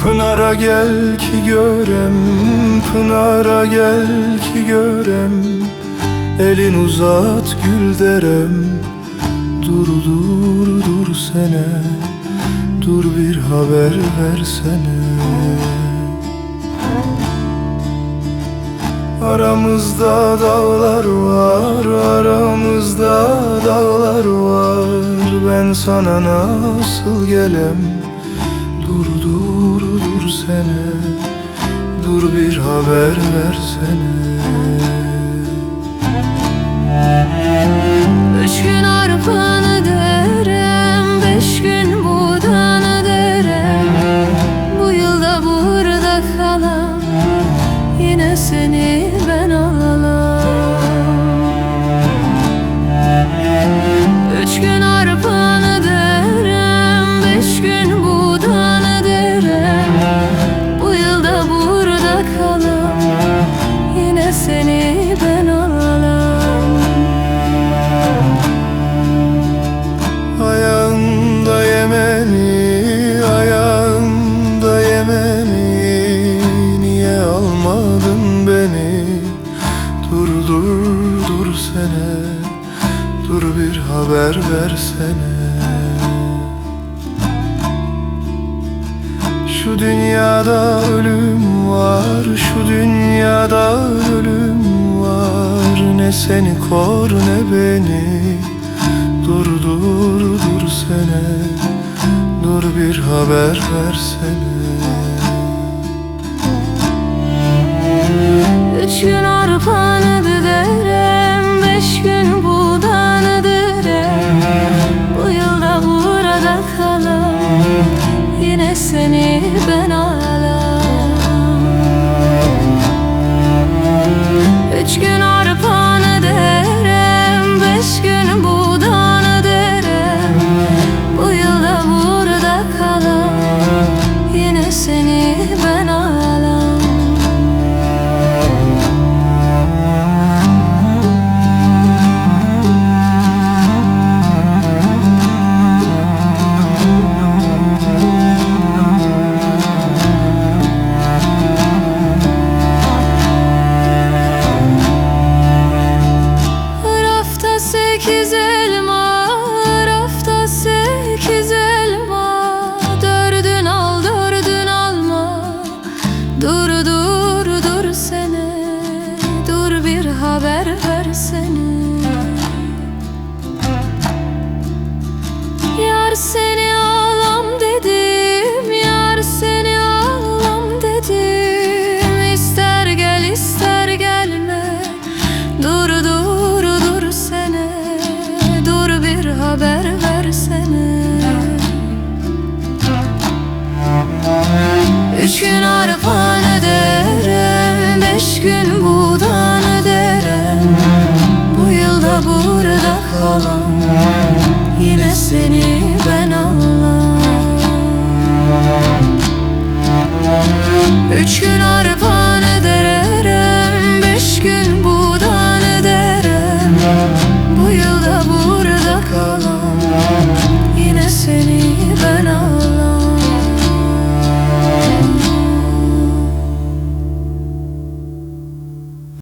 Pınara gel ki görem, Pınara gel ki görem, elin uzat gül derem. Dur dur dur sene, dur bir haber versene. Aramızda dağlar var, aramızda dağlar var. Ben sana nasıl gelem? Dur dur dur sene, dur bir haber versene. 3 gün arpanı derem, 5 gün buğdanı derem. Bu yılda burada kalam, yine seni ben alam. 3 gün arpanı derem, 5 gün buğdanı derem. Bu yılda burada kalam, yine seni ben alam. Ayağında Yemeni, ayağında Yemeni, niye almadın beni? Dur dur dur sene, dur bir haber versene. Şu dünyada ölüm var, şu dünyada ölüm var. Ne seni kor ne beni. Dur dur dur sene, dur bir haber versene. 3 gün arpanı derem, 5 gün buğdanı derem. Bu yılda burada kalam, yine seni ben alam. 3 gün arpanı derem, 5 gün buğdanı derem. Bu yılda burada kalam, yine seni ben alam. Rafta 8 elma, rafta 8 elma. Dördün al, dördün alma. Dur dur dur sene, dur bir haber versene. Yar seni alam dedim, yar seni alam dedim. İster gel ister gelme. Dur dur dur sene, dur bir haber versene. 3 gün arpanı derem, 5 gün buğdanı derem. Bu yılda burada kalam, yine seni ben alam. 3 gün arpanı